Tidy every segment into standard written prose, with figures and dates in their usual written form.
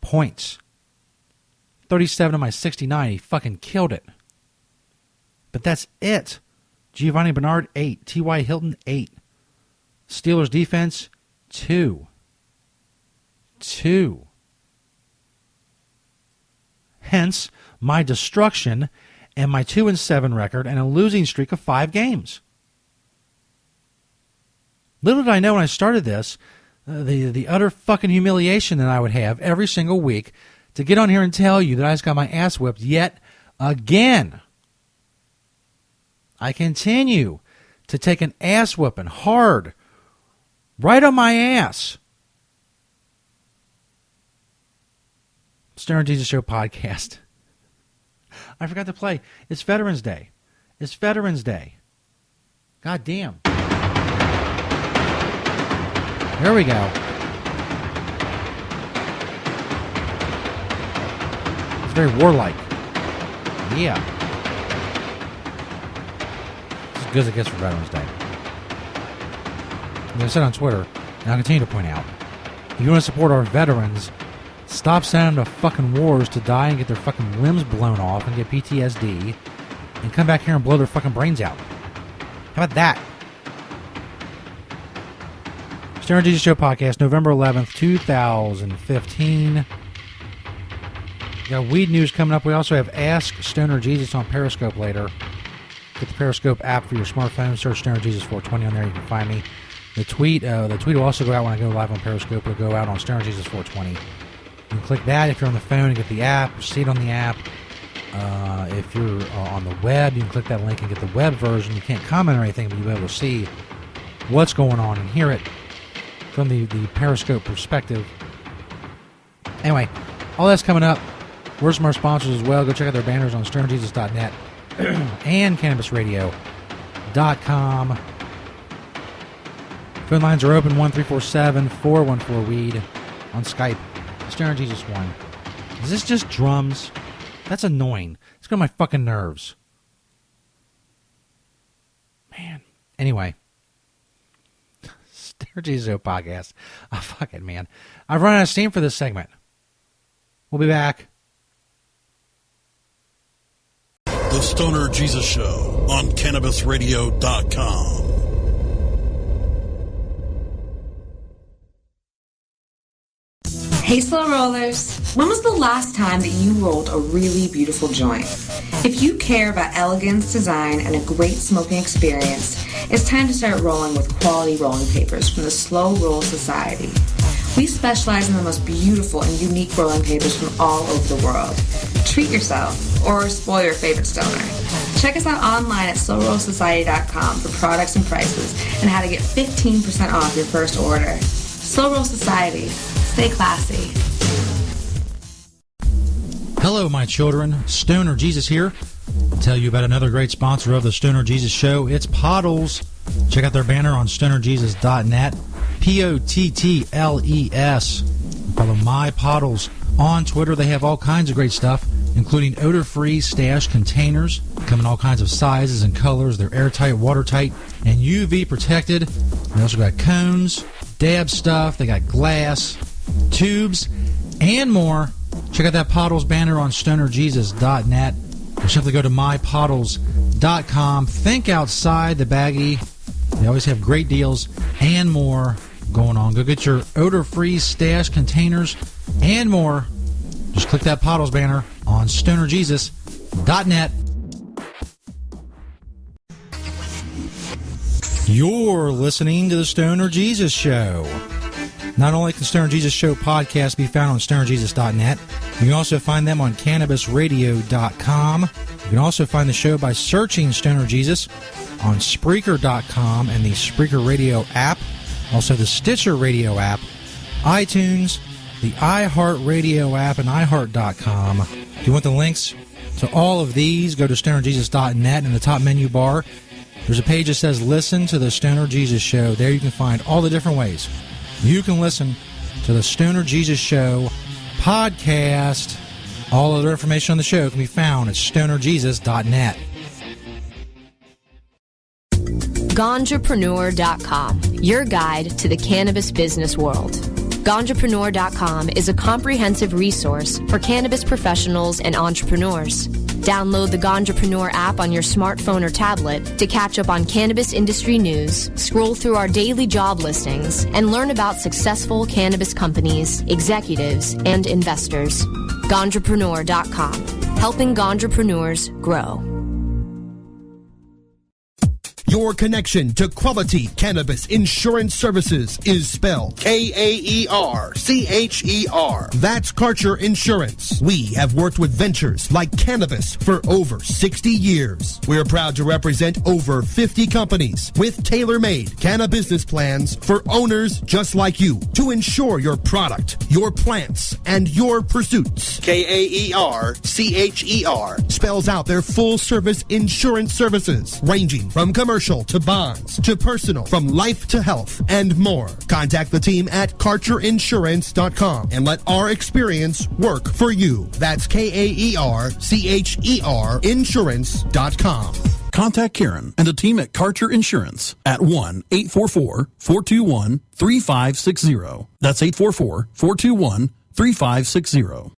points. 37 of my 69. He fucking killed it. But that's it. Giovanni Bernard, 8. T.Y. Hilton, 8. Steelers defense, 2. 2. Hence, my destruction and my 2-7 record and a losing streak of 5 games. Little did I know when I started this, the utter fucking humiliation that I would have every single week to get on here and tell you that I just got my ass whipped yet again. I continue to take an ass whipping hard, right on my ass. Stoner Jesus Show podcast. I forgot to play. It's Veterans Day. It's Veterans Day. God damn. There we go. It's very warlike. Yeah. It's as good as it gets for Veterans Day. As I said on Twitter, and I'll continue to point out, if you want to support our veterans, stop sending them to fucking wars to die and get their fucking limbs blown off and get PTSD, and come back here and blow their fucking brains out. How about that? Stoner Jesus Show podcast, November 11th, 2015. We got weed news coming up. We also have Ask Stoner Jesus on Periscope later. Get the Periscope app for your smartphone. Search Stoner Jesus 420 on there. You can find me. The tweet will also go out when I go live on Periscope. It'll go out on Stoner Jesus 420. You can click that if you're on the phone and get the app. See it on the app. If you're on the web, you can click that link and get the web version. You can't comment or anything, but you'll be able to see what's going on and hear it from the Periscope perspective. Anyway, all that's coming up. Where's some of our sponsors as well? Go check out their banners on stonerjesus.net and cannabisradio.com. Phone lines are open 1-347-414-WEED on Skype. Stoner Jesus 1. Is this just drums? That's annoying. It's got on my fucking nerves. Man. Anyway. Stoner Jesus Show podcast. Oh, fuck it, man. I've run out of steam for this segment. We'll be back. The Stoner Jesus Show on CannabisRadio.com. Hey Slow Rollers, when was the last time that you rolled a really beautiful joint? If you care about elegance, design, and a great smoking experience, it's time to start rolling with quality rolling papers from the Slow Roll Society. We specialize in the most beautiful and unique rolling papers from all over the world. Treat yourself or spoil your favorite stoner. Check us out online at slowrollsociety.com for products and prices and how to get 15% off your first order. Slow Roll Society. Stay classy. Hello, my children. Stoner Jesus here. I'll tell you about another great sponsor of the Stoner Jesus Show. It's Pottles. Check out their banner on stonerjesus.net. Pottles. Follow My Pottles on Twitter. They have all kinds of great stuff, including odor-free stash containers. Come in all kinds of sizes and colors. They're airtight, watertight, and UV protected. They also got cones, dab stuff. They got glass, tubes, and more. Check out that Pottles banner on stonerjesus.net. Or simply go to mypottles.com. Think outside the baggie. They always have great deals and more going on. Go get your odor-free stash containers and more. Just click that Pottles banner on stonerjesus.net. You're listening to the Stoner Jesus Show. Not only can Stoner Jesus Show podcast be found on stonerjesus.net, you can also find them on cannabisradio.com. You can also find the show by searching Stoner Jesus on Spreaker.com and the Spreaker Radio app, also the Stitcher Radio app, iTunes, the iHeartRadio app, and iHeart.com. If you want the links to all of these, go to stonerjesus.net. In the top menu bar, there's a page that says Listen to the Stoner Jesus Show. There you can find all the different ways you can listen to the Stoner Jesus Show podcast. All other information on the show can be found at stonerjesus.net. Ganjapreneur.com, your guide to the cannabis business world. Ganjapreneur.com is a comprehensive resource for cannabis professionals and entrepreneurs. Download the Ganjapreneur app on your smartphone or tablet to catch up on cannabis industry news, scroll through our daily job listings, and learn about successful cannabis companies, executives, and investors. Ganjapreneur.com, helping Ganjapreneurs grow. Your connection to quality cannabis insurance services is spelled K-A-E-R-C-H-E-R. That's Karcher Insurance. We have worked with ventures like cannabis for over 60 years. We're proud to represent over 50 companies with tailor-made cannabis plans for owners just like you to insure your product, your plants, and your pursuits. K-A-E-R-C-H-E-R spells out their full-service insurance services ranging from commercial to bonds, to personal, from life to health, and more. Contact the team at KarcherInsurance.com and let our experience work for you. That's K-A-E-R-C-H-E-R Insurance.com. Contact Karen and the team at Karcher Insurance at 1-844-421-3560. That's 844-421-3560.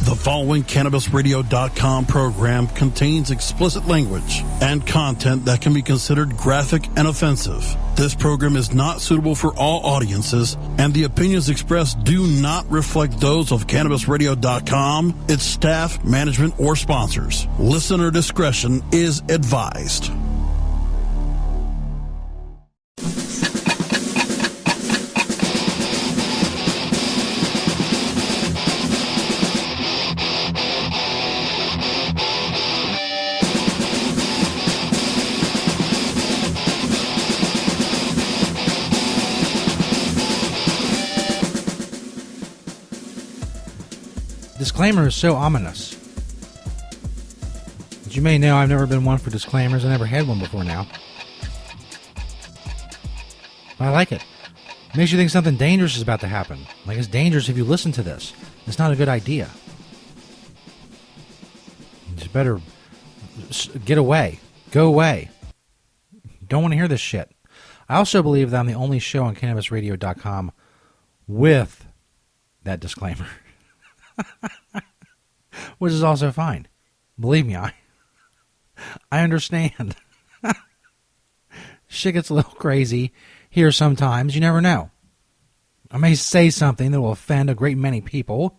The following CannabisRadio.com program contains explicit language and content that can be considered graphic and offensive. This program is not suitable for all audiences, and the opinions expressed do not reflect those of CannabisRadio.com, its staff, management, or sponsors. Listener discretion is advised. Disclaimer is so ominous. As you may know, I've never been one for disclaimers. I never had one before now. But I like it. It makes you think something dangerous is about to happen. Like, it's dangerous if you listen to this. It's not a good idea. You just better get away. Go away. Don't want to hear this shit. I also believe that I'm the only show on CannabisRadio.com with that disclaimer. Which is also fine. Believe me, I understand. Shit gets a little crazy here sometimes. You never know. I may say something that will offend a great many people.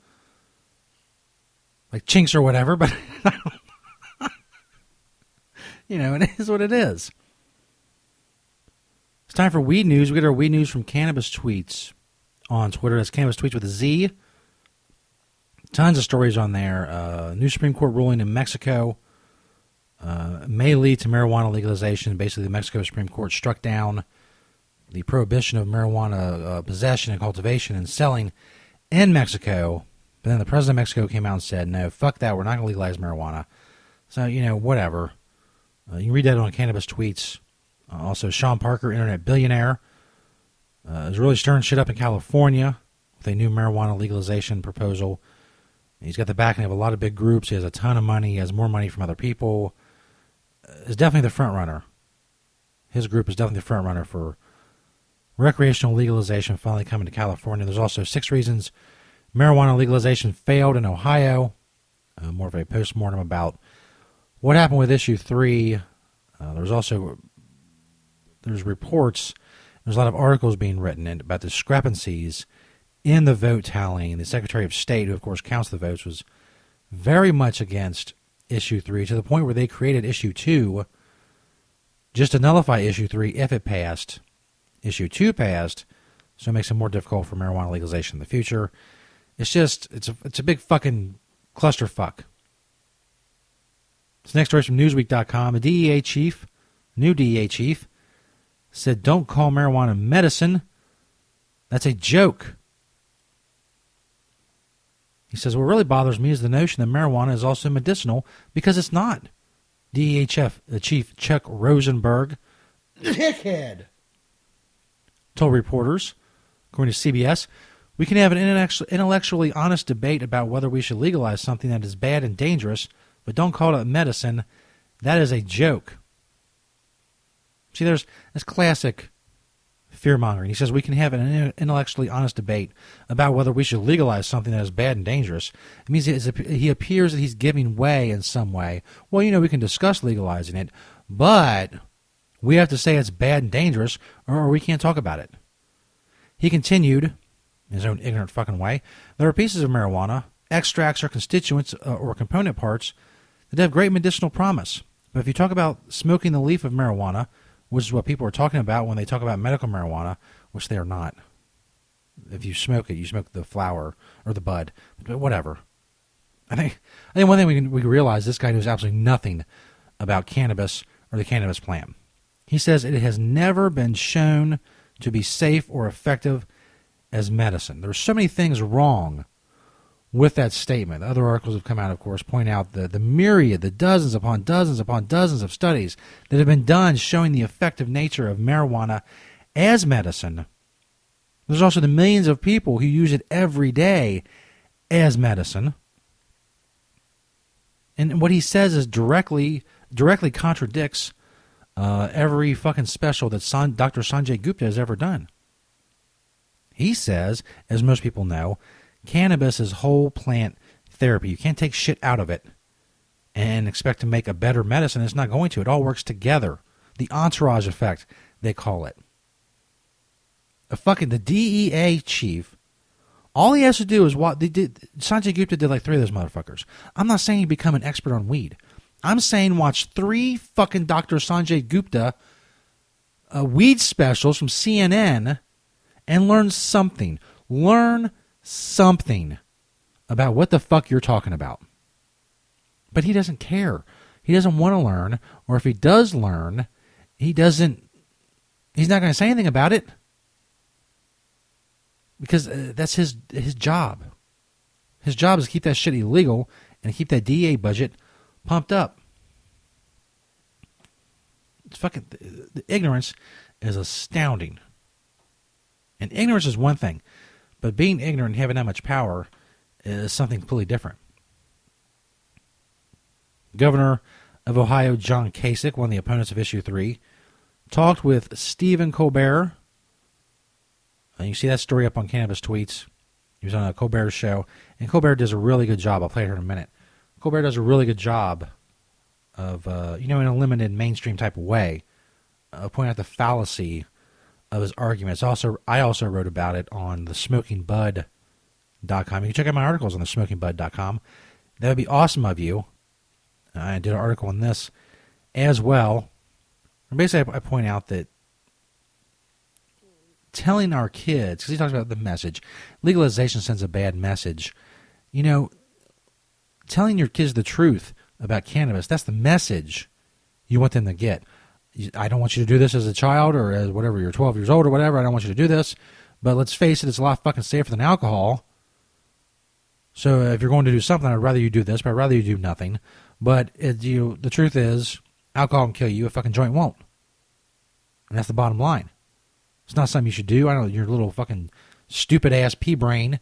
Like chinks or whatever, but you know, it is what it is. It's time for weed news. We get our weed news from Cannabis Tweets on Twitter. That's Cannabis Tweets with a Z. Tons of stories on there. New Supreme Court ruling in Mexico may lead to marijuana legalization. Basically, the Mexico Supreme Court struck down the prohibition of marijuana possession and cultivation and selling in Mexico. But then the president of Mexico came out and said, no, fuck that. We're not going to legalize marijuana. So, you know, whatever. You can read that on Cannabis Tweets. Also, Sean Parker, internet billionaire, is really stirring shit up in California with a new marijuana legalization proposal. He's got the backing of a lot of big groups. He has a ton of money. He has more money from other people. Is definitely the front runner. His group is definitely the front runner for recreational legalization finally coming to California. There's also 6 reasons marijuana legalization failed in Ohio. More of a postmortem about what happened with issue 3. There's reports. There's a lot of articles being written about discrepancies in the vote tallying. The Secretary of State, who of course counts the votes, was very much against issue 3 to the point where they created issue 2 just to nullify issue 3 if it passed. Issue 2 passed, so it makes it more difficult for marijuana legalization in the future. It's a big fucking clusterfuck. This next story is from Newsweek.com. A new DEA chief, said, "Don't call marijuana medicine. That's a joke." He says, "What really bothers me is the notion that marijuana is also medicinal, because it's not." DEA Chief Chuck Rosenberg, dickhead, told reporters, according to CBS, "We can have an intellectually honest debate about whether we should legalize something that is bad and dangerous, but don't call it medicine. That is a joke." See, there's this classic fear-mongering. He says we can have an intellectually honest debate about whether we should legalize something that is bad and dangerous. It means he appears that he's giving way in some way. Well, we can discuss legalizing it, but we have to say it's bad and dangerous, or we can't talk about it. He continued, in his own ignorant fucking way, there are pieces of marijuana, extracts or constituents or component parts that have great medicinal promise. But if you talk about smoking the leaf of marijuana, which is what people are talking about when they talk about medical marijuana, which they are not. If you smoke it, you smoke the flower or the bud, but whatever. I think one thing we can realize, this guy knows absolutely nothing about cannabis or the cannabis plant. He says it has never been shown to be safe or effective as medicine. There are so many things wrong with that statement. Other articles have come out, of course, point out the myriad, the dozens upon dozens upon dozens of studies that have been done showing the effective nature of marijuana as medicine. There's also the millions of people who use it every day as medicine. And what he says is directly contradicts every fucking special that Dr. Sanjay Gupta has ever done. He says, as most people know, cannabis is whole plant therapy. You can't take shit out of it and expect to make a better medicine. It's not going to. It all works together. The entourage effect, they call it. The DEA chief, all he has to do is what they did. Sanjay Gupta did like 3 of those motherfuckers. I'm not saying become an expert on weed. I'm saying watch 3 fucking Dr. Sanjay Gupta weed specials from CNN and learn something. Learn something about what the fuck you're talking about. But he doesn't care. He doesn't want to learn, or if he does learn, he's not going to say anything about it because that's his job. His job is to keep that shit illegal and keep that DEA budget pumped up. It's fucking the ignorance is astounding. And ignorance is one thing, but being ignorant and having that much power is something completely different. Governor of Ohio John Kasich, one of the opponents of Issue 3, talked with Stephen Colbert. You see that story up on Cannabis Tweets. He was on a Colbert show, and Colbert does a really good job. I'll play it here in a minute. Colbert does a really good job of, in a limited mainstream type of way, pointing out the fallacy of his arguments. I also wrote about it on thesmokingbud.com. You can check out my articles on thesmokingbud.com. That would be awesome of you. I did an article on this as well. And basically, I point out that telling our kids, because he talks about the message, legalization sends a bad message. Telling your kids the truth about cannabis, that's the message you want them to get. I don't want you to do this as a child or as whatever, you're 12 years old or whatever. I don't want you to do this. But let's face it, it's a lot fucking safer than alcohol. So if you're going to do something, I'd rather you do this, but I'd rather you do nothing. But the truth is, alcohol can kill you. A fucking joint won't. And that's the bottom line. It's not something you should do. I don't know, your little fucking stupid-ass pea-brain,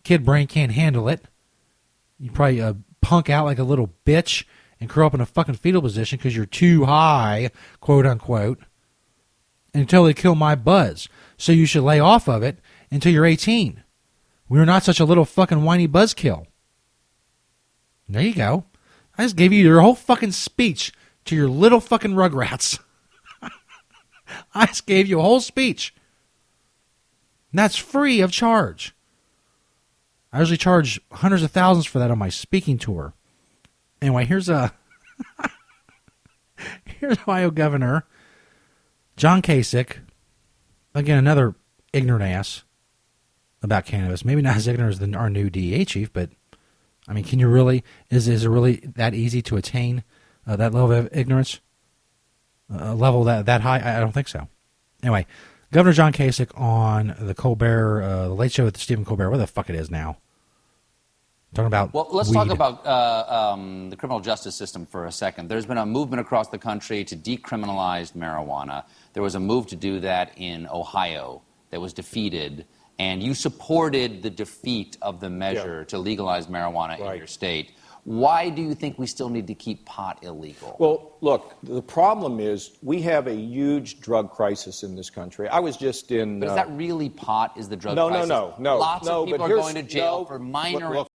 kid brain can't handle it. You probably punk out like a little bitch and curl up in a fucking fetal position because you're too high, quote-unquote, until they kill my buzz. So you should lay off of it until you're 18. We're not such a little fucking whiny buzzkill. There you go. I just gave you your whole fucking speech to your little fucking rugrats. I just gave you a whole speech. And that's free of charge. I usually charge hundreds of thousands for that on my speaking tour. Anyway, here's Ohio Governor John Kasich. Again, another ignorant ass about cannabis. Maybe not as ignorant as our new DEA chief, but I mean, can you really? Is it really that easy to attain that level of ignorance? A level that high? I don't think so. Anyway, Governor John Kasich on the Colbert, the Late Show with Stephen Colbert. What the fuck it is now? Talking about let's weed. talk about the criminal justice system for a second. There's been a movement across the country to decriminalize marijuana. There was a move to do that in Ohio that was defeated, and you supported the defeat of the measure to legalize marijuana in your state. Why do you think we still need to keep pot illegal? Well, look, the problem is we have a huge drug crisis in this country. I was just in... But is that really pot, is the drug no, crisis? No. Lots of people but are going to jail for minor look,